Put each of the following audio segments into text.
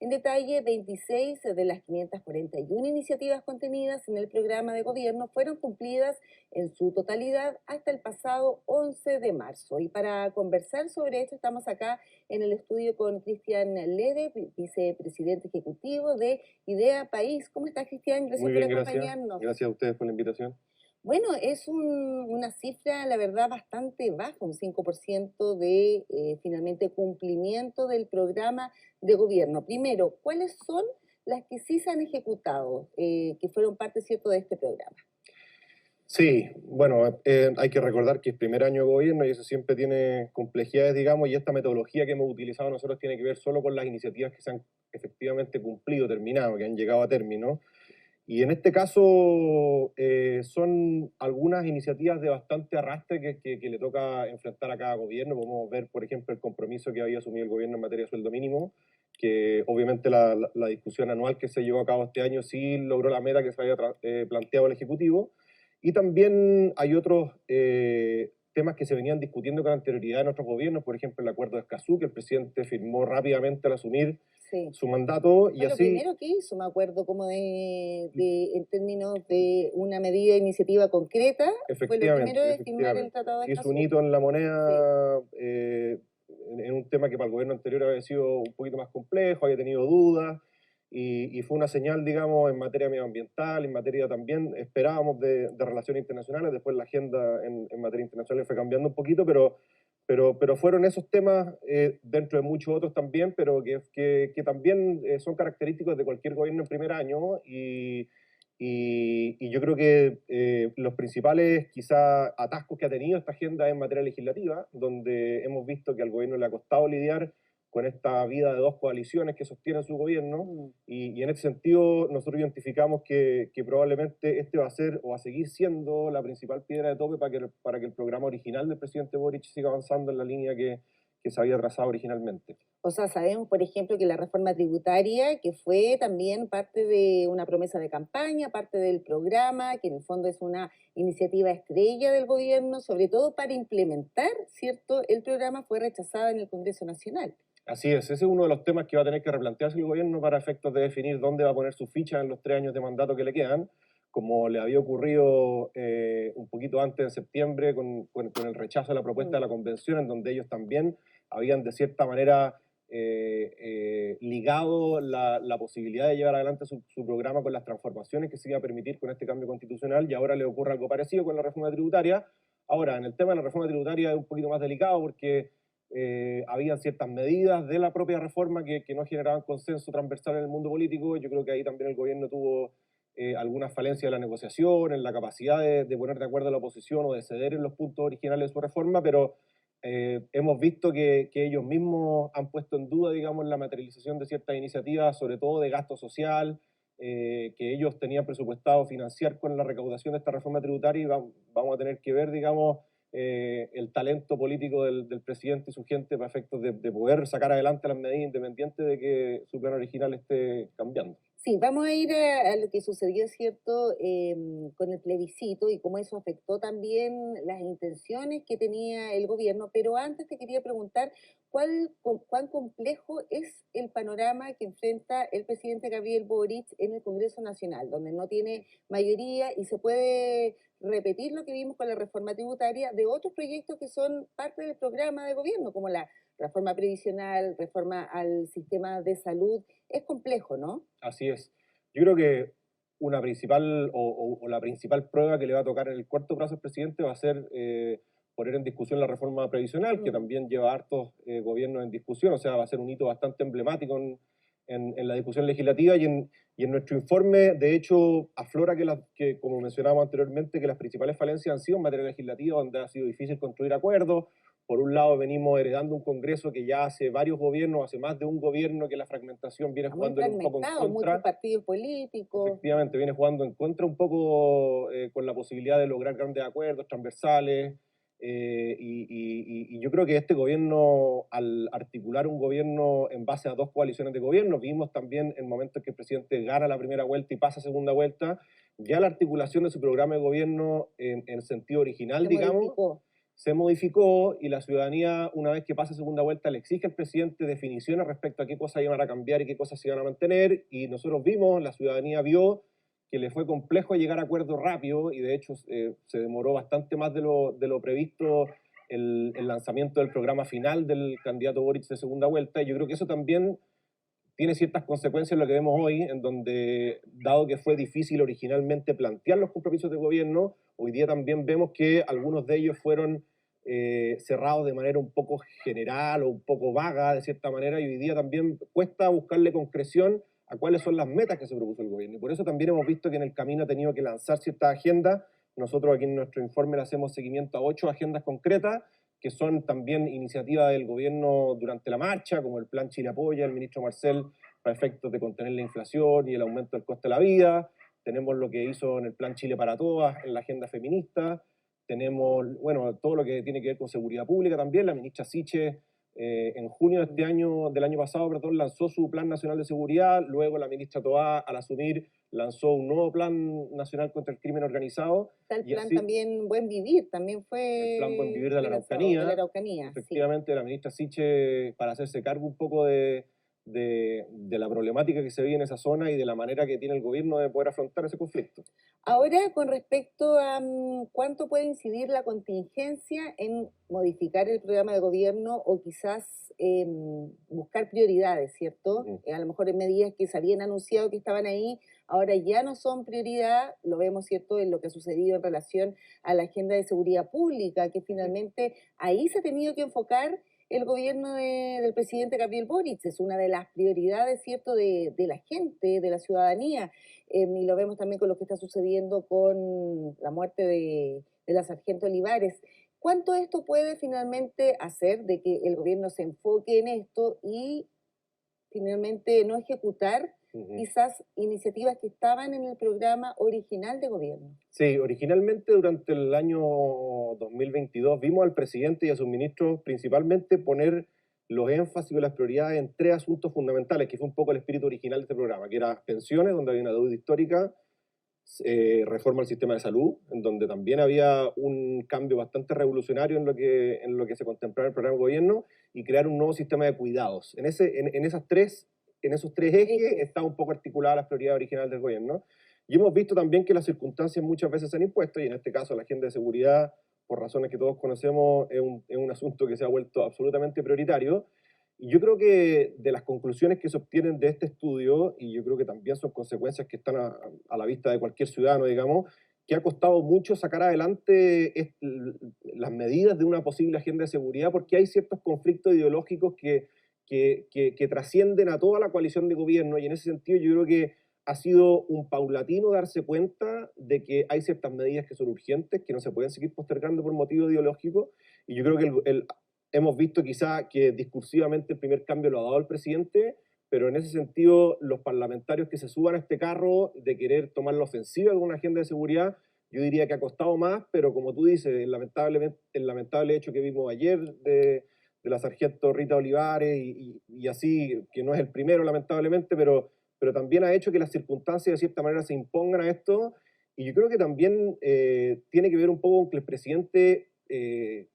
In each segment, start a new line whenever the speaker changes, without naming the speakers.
En detalle, 26 de las 541 iniciativas contenidas en el programa de gobierno fueron cumplidas en su totalidad hasta el pasado 11 de marzo. Y para conversar sobre esto estamos acá en el estudio con Cristian Lede, vicepresidente ejecutivo de Idea País. ¿Cómo estás, Cristian? Gracias
Muy
por
bien, gracias.
acompañarnos.
Gracias a ustedes por la invitación.
Bueno, es una cifra, la verdad, bastante baja, un 5% de finalmente cumplimiento del programa de gobierno. Primero, ¿cuáles son las que sí se han ejecutado, que fueron parte, cierto, de este programa?
Sí, bueno, hay que recordar que es primer año de gobierno y eso siempre tiene complejidades, digamos, y esta metodología que hemos utilizado nosotros tiene que ver solo con las iniciativas que se han efectivamente cumplido, terminado, que han llegado a término. Y en este caso son algunas iniciativas de bastante arrastre que le toca enfrentar a cada gobierno. Podemos ver, por ejemplo, el compromiso que había asumido el gobierno en materia de sueldo mínimo, que obviamente la discusión anual que se llevó a cabo este año sí logró la meta que se había planteado el Ejecutivo. Y también hay otros temas que se venían discutiendo con anterioridad en otros gobiernos, por ejemplo, el acuerdo de Escazú, que el presidente firmó rápidamente al asumir
Sí.
su mandato y
Fue lo
así.
primero que hizo, me acuerdo, como en términos de una medida, iniciativa concreta, fue lo primero
Efectivamente,
de firmar el
efectivamente.
Tratado de
Hizo un
Escazú.
hito en la
Sí.
moneda en un tema que para el gobierno anterior había sido un poquito más complejo, había tenido dudas, y fue una señal, digamos, en materia medioambiental, en materia también, esperábamos de relaciones internacionales, después la agenda en materia internacional fue cambiando un poquito, pero fueron esos temas, dentro de muchos otros también, pero que también son característicos de cualquier gobierno en primer año, y yo creo que los principales quizá atascos que ha tenido esta agenda es en materia legislativa, donde hemos visto que al gobierno le ha costado lidiar con esta vida de dos coaliciones que sostienen su gobierno,
Mm.
y en ese sentido nosotros identificamos que probablemente este va a ser o va a seguir siendo la principal piedra de tope para que el programa original del presidente Boric siga avanzando en la línea que se había trazado originalmente.
O sea, sabemos, por ejemplo, que la reforma tributaria, que fue también parte de una promesa de campaña, parte del programa, que en el fondo es una iniciativa estrella del gobierno, sobre todo para implementar, ¿cierto? El programa fue rechazada en el Congreso Nacional.
Así es, ese es uno de los temas que va a tener que replantearse el gobierno para efectos de definir dónde va a poner su ficha en los 3 años de mandato que le quedan, como le había ocurrido un poquito antes de septiembre con el rechazo de la propuesta de
Mm.
la convención, en donde ellos también habían de cierta manera ligado la posibilidad de llevar adelante su programa con las transformaciones que se iba a permitir con este cambio constitucional, y ahora le ocurre algo parecido con la reforma tributaria. Ahora, en el tema de la reforma tributaria es un poquito más delicado porque habían ciertas medidas de la propia reforma que no generaban consenso transversal en el mundo político. Yo creo que ahí también el gobierno tuvo algunas falencias de la negociación, en la capacidad de poner de acuerdo a la oposición o de ceder en los puntos originales de su reforma, pero hemos visto que ellos mismos han puesto en duda, digamos, la materialización de ciertas iniciativas, sobre todo de gasto social, que ellos tenían presupuestado financiar con la recaudación de esta reforma tributaria, y vamos a tener que ver, digamos, el talento político del presidente y su gente para efectos de poder sacar adelante las medidas independientes de que su plan original esté cambiando.
Sí, vamos a ir a lo que sucedió, ¿cierto?, con el plebiscito y cómo eso afectó también las intenciones que tenía el gobierno, pero antes te quería preguntar cuán complejo es el panorama que enfrenta el presidente Gabriel Boric en el Congreso Nacional, donde no tiene mayoría y se puede repetir lo que vimos con la reforma tributaria de otros proyectos que son parte del programa de gobierno, como la reforma previsional, reforma al sistema de salud. Es complejo, ¿no?
Así es. Yo creo que una principal o la principal prueba que le va a tocar en el corto plazo al presidente va a ser poner en discusión la reforma previsional, que
Mm.
también lleva hartos gobiernos en discusión, o sea, va a ser un hito bastante emblemático en la discusión legislativa, y en nuestro informe, de hecho, aflora que, como mencionábamos anteriormente, que las principales falencias han sido en materia legislativa, donde ha sido difícil construir acuerdos. Por un lado, venimos heredando un Congreso que ya hace varios gobiernos, hace más de un gobierno, que la fragmentación viene
Está muy
jugando un poco en
fragmentado, muchos
contra.
partidos políticos.
Efectivamente, viene jugando en contra un poco con la posibilidad de lograr grandes acuerdos transversales. Y yo creo que este gobierno, al articular un gobierno en base a dos coaliciones de gobierno, vimos también en momentos que el presidente gana la primera vuelta y pasa a segunda vuelta, ya la articulación de su programa de gobierno en sentido original,
Se
digamos,
modificó.
se modificó y la ciudadanía, una vez que pasa segunda vuelta, le exige al presidente definiciones respecto a qué cosas iban a cambiar y qué cosas se iban a mantener, y nosotros vimos, la ciudadanía vio que le fue complejo llegar a acuerdos rápido, y de hecho se demoró bastante más de lo previsto el lanzamiento del programa final del candidato Boric de segunda vuelta, y yo creo que eso también tiene ciertas consecuencias en lo que vemos hoy, en donde, dado que fue difícil originalmente plantear los compromisos de gobierno, hoy día también vemos que algunos de ellos fueron cerrados de manera un poco general o un poco vaga, de cierta manera, y hoy día también cuesta buscarle concreción a cuáles son las metas que se propuso el gobierno. Y por eso también hemos visto que en el camino ha tenido que lanzar ciertas agendas. Nosotros aquí en nuestro informe le hacemos seguimiento a 8 agendas concretas, que son también iniciativas del gobierno durante la marcha, como el Plan Chile Apoya, el ministro Marcel, para efectos de contener la inflación y el aumento del coste de la vida. Tenemos lo que hizo en el Plan Chile para Todas, en la agenda feminista. Tenemos, bueno, todo lo que tiene que ver con seguridad pública también. La ministra Siche, en junio de este año, del año pasado, perdón, lanzó su Plan Nacional de Seguridad. Luego la ministra Toá, al asumir, lanzó un nuevo Plan Nacional contra el Crimen Organizado.
Está el
Y
plan
así,
también Buen Vivir, también
el Plan Buen
fue
Vivir de la
lanzado, de la
Araucanía.
Araucanía, sí.
Efectivamente, la ministra Siche, para hacerse cargo un poco de la problemática que se vive en esa zona y de la manera que tiene el gobierno de poder afrontar ese conflicto.
Ahora, con respecto a cuánto puede incidir la contingencia en modificar el programa de gobierno o quizás buscar prioridades, ¿cierto?
Ujú.
A lo mejor en medidas que se habían anunciado que estaban ahí, ahora ya no son prioridad, lo vemos, ¿cierto?, en lo que ha sucedido en relación a la agenda de seguridad pública, que finalmente ahí se ha tenido que enfocar el gobierno del presidente Gabriel Boric, es una de las prioridades, ¿cierto?, de la gente, de la ciudadanía. Y lo vemos también con lo que está sucediendo con la muerte de la sargento Olivares. ¿Cuánto esto puede finalmente hacer de que el gobierno se enfoque en esto y finalmente no ejecutar
Ujú.
quizás iniciativas que estaban en el programa original de gobierno?
Sí, originalmente durante el año 2022 vimos al presidente y a sus ministros principalmente poner los énfasis o las prioridades en 3 asuntos fundamentales, que fue un poco el espíritu original de este programa, que era pensiones, donde había una deuda histórica, reforma al sistema de salud, en donde también había un cambio bastante revolucionario en lo que se contemplaba en el programa de gobierno, y crear un nuevo sistema de cuidados. En esos tres ejes
Ejes.
está un poco articulada la prioridad original del gobierno. Y hemos visto también que las circunstancias muchas veces se han impuesto, y en este caso la agenda de seguridad, por razones que todos conocemos, es un asunto que se ha vuelto absolutamente prioritario. Y yo creo que de las conclusiones que se obtienen de este estudio, y yo creo que también son consecuencias que están a la vista de cualquier ciudadano, digamos, que ha costado mucho sacar adelante las medidas de una posible agenda de seguridad, porque hay ciertos conflictos ideológicos que trascienden a toda la coalición de gobierno, y en ese sentido yo creo que ha sido un paulatino darse cuenta de que hay ciertas medidas que son urgentes, que no se pueden seguir postergando por motivos ideológicos, y yo creo que hemos visto quizá que discursivamente el primer cambio lo ha dado el presidente, pero en ese sentido los parlamentarios que se suban a este carro de querer tomar la ofensiva con una agenda de seguridad, yo diría que ha costado más, pero como tú dices, el lamentable hecho que vimos ayer de la sargento Rita Olivares y así, que no es el primero lamentablemente, pero también ha hecho que las circunstancias de cierta manera se impongan a esto, y yo creo que también tiene que ver un poco con que el presidente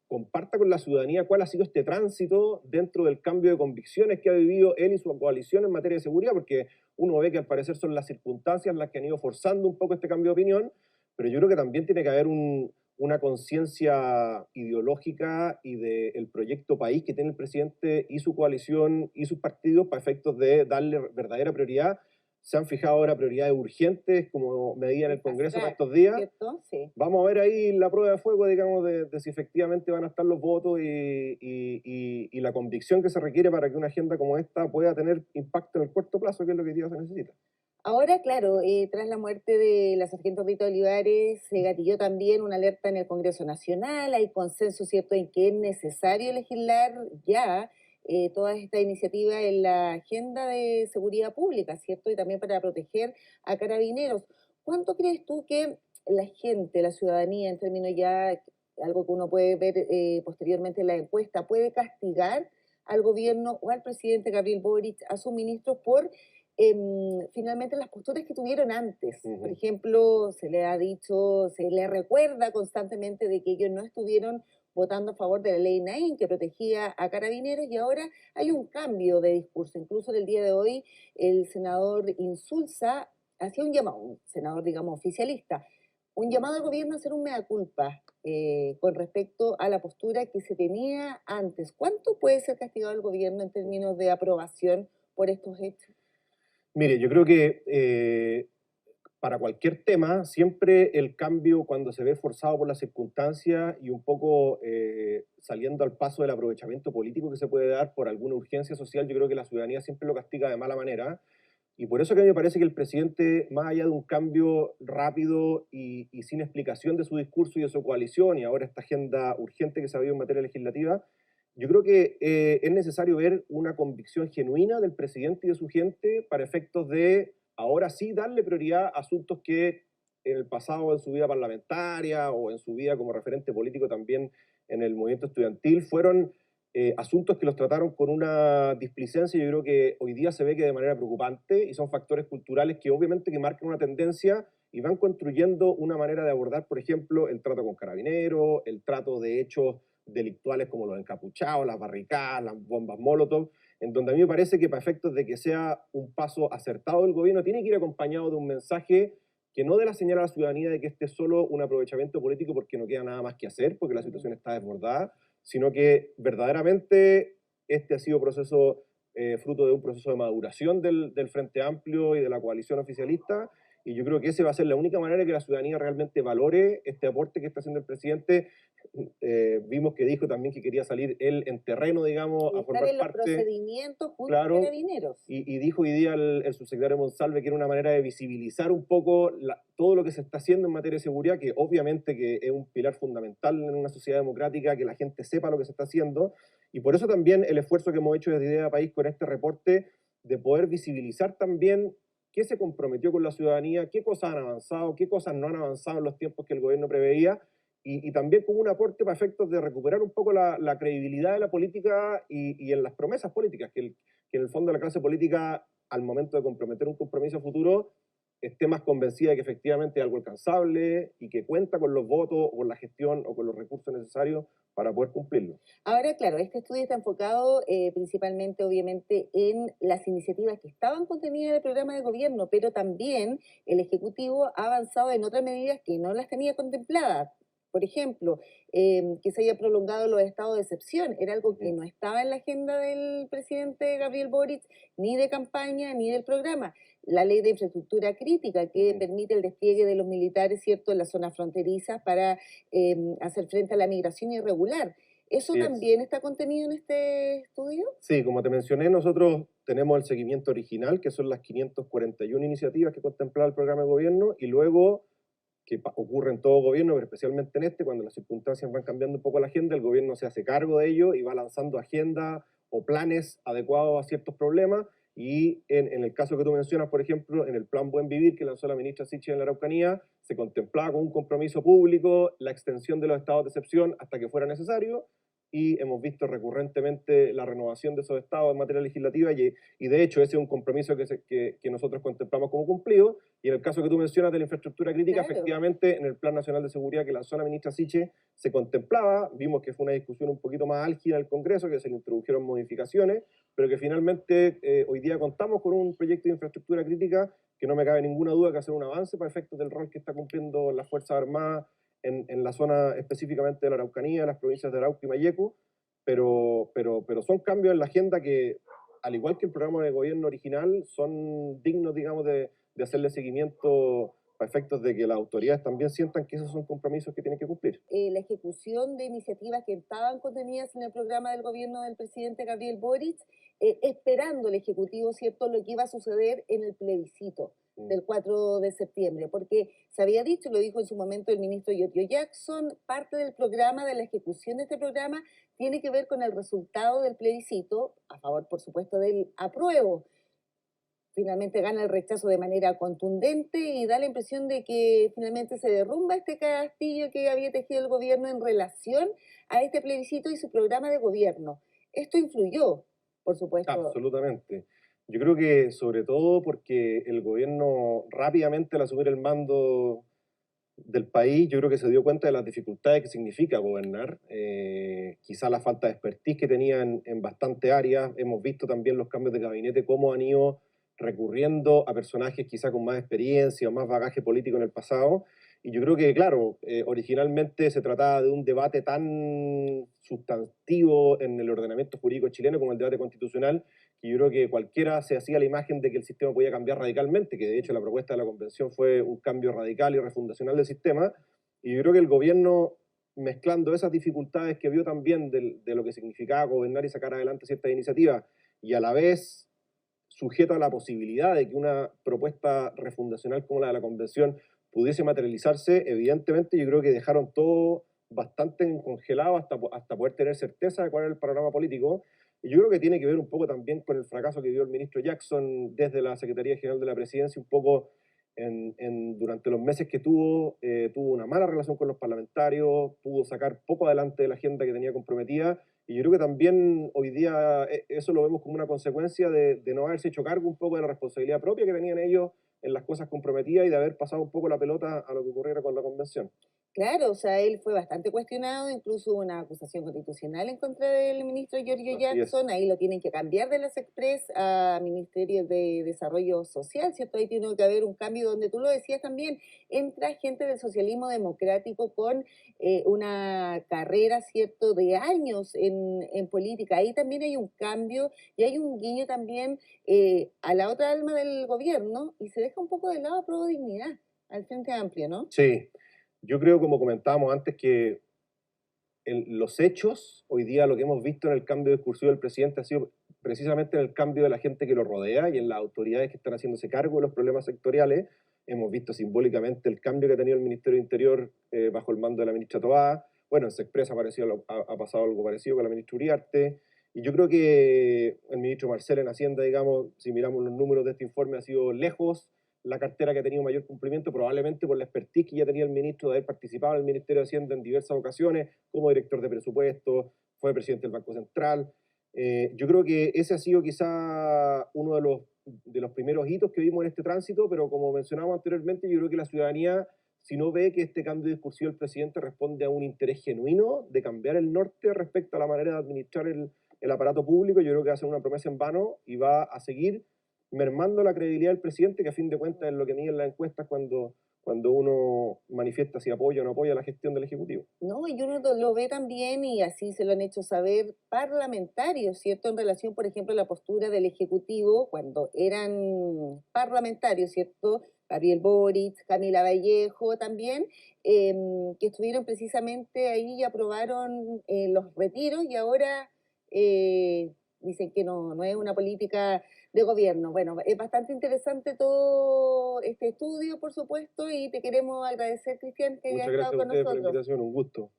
comparta con la ciudadanía cuál ha sido este tránsito dentro del cambio de convicciones que ha vivido él y su coalición en materia de seguridad, porque uno ve que al parecer son las circunstancias las que han ido forzando un poco este cambio de opinión, pero yo creo que también tiene que haber una conciencia ideológica y del proyecto país que tiene el presidente y su coalición y sus partidos para efectos de darle verdadera prioridad. Se han fijado ahora prioridades urgentes como medida en el
Fast
Congreso para
track,
estos días.
¿cierto? Sí.
Vamos a ver ahí la prueba de fuego, digamos, de si efectivamente van a estar los votos y la convicción que se requiere para que una agenda como esta pueda tener impacto en el corto plazo, que es lo que hoy día se necesita.
Ahora, claro, tras la muerte de la sargento Rita Olivares, se gatilló también una alerta en el Congreso Nacional. Hay consenso, ¿cierto?, en que es necesario legislar ya todas estas iniciativas en la agenda de seguridad pública, ¿cierto? Y también para proteger a carabineros. ¿Cuánto crees tú que la gente, la ciudadanía, en términos ya, algo que uno puede ver posteriormente en la encuesta, puede castigar al gobierno o al presidente Gabriel Boric, a sus ministros, por finalmente las posturas que tuvieron antes? Por
Ujú.
ejemplo, se le ha dicho, se le recuerda constantemente de que ellos no estuvieron votando a favor de la ley Naín que protegía a carabineros y ahora hay un cambio de discurso. Incluso en el día de hoy el senador Insulza hacía un llamado, un senador digamos oficialista, un llamado al gobierno a hacer un mea culpa con respecto a la postura que se tenía antes. ¿Cuánto puede ser castigado el gobierno en términos de aprobación por estos hechos?
Mire, yo creo que para cualquier tema, siempre el cambio cuando se ve forzado por las circunstancias y un poco saliendo al paso del aprovechamiento político que se puede dar por alguna urgencia social, yo creo que la ciudadanía siempre lo castiga de mala manera. Y por eso que a mí me parece que el presidente, más allá de un cambio rápido y sin explicación de su discurso y de su coalición, y ahora esta agenda urgente que se ha habido en materia legislativa, yo creo que es necesario ver una convicción genuina del presidente y de su gente para efectos de, ahora sí, darle prioridad a asuntos que en el pasado, en su vida parlamentaria o en su vida como referente político también en el movimiento estudiantil, fueron asuntos que los trataron con una displicencia. Yo creo que hoy día se ve que de manera preocupante y son factores culturales que obviamente que marcan una tendencia y van construyendo una manera de abordar, por ejemplo, el trato con carabineros, el trato de hechos delictuales como los encapuchados, las barricadas, las bombas Molotov, en donde a mí me parece que para efectos de que sea un paso acertado del gobierno tiene que ir acompañado de un mensaje que no dé la señal a la ciudadanía de que este es solo un aprovechamiento político porque no queda nada más que hacer, porque la situación está desbordada, sino que verdaderamente este ha sido proceso, fruto de un proceso de maduración del Frente Amplio y de la coalición oficialista, y yo creo que esa va a ser la única manera de que la ciudadanía realmente valore este aporte que está haciendo el presidente. Vimos que dijo también que quería salir él en terreno, digamos,
Y
a
estar
formar
en los
parte,
procedimientos junto a
claro,
carabineros.
y dijo hoy día el subsecretario Monsalve que era una manera de visibilizar un poco todo lo que se está haciendo en materia de seguridad, que obviamente que es un pilar fundamental en una sociedad democrática, que la gente sepa lo que se está haciendo, y por eso también el esfuerzo que hemos hecho desde Idea País con este reporte, de poder visibilizar también qué se comprometió con la ciudadanía, qué cosas han avanzado, qué cosas no han avanzado en los tiempos que el gobierno preveía, y también como un aporte para efectos de recuperar un poco la credibilidad de la política y en las promesas políticas, que en el fondo la clase política, al momento de comprometer un compromiso futuro, esté más convencida de que efectivamente es algo alcanzable y que cuenta con los votos o con la gestión o con los recursos necesarios para poder cumplirlo.
Ahora, claro, este estudio está enfocado principalmente, obviamente, en las iniciativas que estaban contenidas en el programa de gobierno, pero también el Ejecutivo ha avanzado en otras medidas que no las tenía contempladas. Por ejemplo, que se haya prolongado los estados de excepción, era algo que no estaba en la agenda del presidente Gabriel Boric, ni de campaña, ni del programa. La ley de infraestructura crítica, que permite el despliegue de los militares, ¿cierto?, en las zonas fronterizas para hacer frente a la migración irregular. ¿Eso
Así es.
también está contenido en este estudio?
Sí, como te mencioné, nosotros tenemos el seguimiento original, que son las 541 iniciativas que contemplaba el programa de gobierno, y luego que ocurre en todo gobierno, pero especialmente en este, cuando las circunstancias van cambiando un poco la agenda, el gobierno se hace cargo de ello y va lanzando agendas o planes adecuados a ciertos problemas. Y en el caso que tú mencionas, por ejemplo, en el Plan Buen Vivir que lanzó la ministra Sichel en la Araucanía, se contemplaba con un compromiso público la extensión de los estados de excepción hasta que fuera necesario, y hemos visto recurrentemente la renovación de esos estados en materia legislativa y de hecho ese es un compromiso que nosotros contemplamos como cumplido. Y en el caso que tú mencionas de la infraestructura crítica,
Claro.
efectivamente en el Plan Nacional de Seguridad que lanzó la ministra Siche se contemplaba, vimos que fue una discusión un poquito más álgida en el Congreso, que se le introdujeron modificaciones, pero que finalmente hoy día contamos con un proyecto de infraestructura crítica que no me cabe ninguna duda que hacer un avance para efectos del rol que está cumpliendo las Fuerzas Armadas en la zona específicamente de la Araucanía, las provincias de Arauco y Mayeco, pero son cambios en la agenda que, al igual que el programa de gobierno original, son dignos, digamos, de hacerle seguimiento para efectos de que las autoridades también sientan que esos son compromisos que tienen que cumplir.
La ejecución de iniciativas que estaban contenidas en el programa del gobierno del presidente Gabriel Boric, esperando el Ejecutivo, ¿cierto?, lo que iba a suceder en el plebiscito del 4 de septiembre, porque se había dicho, lo dijo en su momento el ministro Yotio Jackson, parte del programa, de la ejecución de este programa, tiene que ver con el resultado del plebiscito, a favor, por supuesto, del apruebo. Finalmente gana el rechazo de manera contundente y da la impresión de que finalmente se derrumba este castillo que había tejido el gobierno en relación a este plebiscito y su programa de gobierno. Esto influyó, por supuesto.
Absolutamente. Yo creo que sobre todo porque el gobierno rápidamente al asumir el mando del país, yo creo que se dio cuenta de las dificultades que significa gobernar, quizá la falta de expertise que tenían en bastantes áreas. Hemos visto también los cambios de gabinete, cómo han ido recurriendo a personajes quizá con más experiencia o más bagaje político en el pasado. Y yo creo que, claro, originalmente se trataba de un debate tan sustantivo en el ordenamiento jurídico chileno como el debate constitucional, que yo creo que cualquiera se hacía la imagen de que el sistema podía cambiar radicalmente, que de hecho la propuesta de la convención fue un cambio radical y refundacional del sistema, y yo creo que el gobierno, mezclando esas dificultades que vio también de lo que significaba gobernar y sacar adelante ciertas iniciativas, y a la vez sujeto a la posibilidad de que una propuesta refundacional como la de la convención pudiese materializarse, evidentemente yo creo que dejaron todo bastante congelado hasta poder tener certeza de cuál era el panorama político. Y yo creo que tiene que ver un poco también con el fracaso que dio el ministro Jackson desde la Secretaría General de la Presidencia, un poco durante los meses que tuvo una mala relación con los parlamentarios, pudo sacar poco adelante de la agenda que tenía comprometida, y yo creo que también hoy día eso lo vemos como una consecuencia de no haberse hecho cargo un poco de la responsabilidad propia que tenían ellos en las cosas comprometidas y de haber pasado un poco la pelota a lo que ocurriera con la convención.
Claro, o sea, él fue bastante cuestionado, incluso hubo una acusación constitucional en contra del ministro Giorgio
Así es,
Jackson, ahí lo tienen que cambiar de las Express a Ministerio de Desarrollo Social, ¿cierto? Ahí tiene que haber un cambio donde tú lo decías también, entra gente del socialismo democrático con una carrera, ¿cierto?, de años en política, ahí también hay un cambio y hay un guiño también a la otra alma del gobierno y se deja un poco de lado a Prueba Dignidad, al Frente Amplio, ¿no?
sí. Yo creo, como comentábamos antes, que en los hechos, hoy día lo que hemos visto en el cambio discursivo del presidente ha sido precisamente en el cambio de la gente que lo rodea y en las autoridades que están haciéndose cargo de los problemas sectoriales. Hemos visto simbólicamente el cambio que ha tenido el Ministerio del Interior bajo el mando de la ministra Toá. Bueno, en Sexpress ha pasado algo parecido con la ministra Uriarte. Y yo creo que el ministro Marcel en Hacienda, digamos, si miramos los números de este informe, ha sido lejos la cartera que ha tenido mayor cumplimiento, probablemente por la expertise que ya tenía el ministro de haber participado en el Ministerio de Hacienda en diversas ocasiones, como director de presupuesto, fue presidente del Banco Central. Yo creo que ese ha sido quizá uno de los primeros hitos que vimos en este tránsito, pero como mencionamos anteriormente, yo creo que la ciudadanía, si no ve que este cambio discursivo del presidente responde a un interés genuino de cambiar el norte respecto a la manera de administrar el aparato público, yo creo que va a ser una promesa en vano y va a seguir mermando la credibilidad del presidente, que a fin de cuentas es lo que miden las encuestas cuando uno manifiesta si apoya o no apoya la gestión del Ejecutivo.
No, y uno lo ve también, y así se lo han hecho saber parlamentarios, ¿cierto? En relación, por ejemplo, a la postura del Ejecutivo cuando eran parlamentarios, ¿cierto? Gabriel Boric, Camila Vallejo también, que estuvieron precisamente ahí y aprobaron los retiros y ahora dicen que no es una política de gobierno. Bueno, es bastante interesante todo este estudio, por supuesto, y te queremos agradecer, Cristian, que hayas
Muchas
estado
gracias a
con
ustedes por la
nosotros.
invitación, un gusto.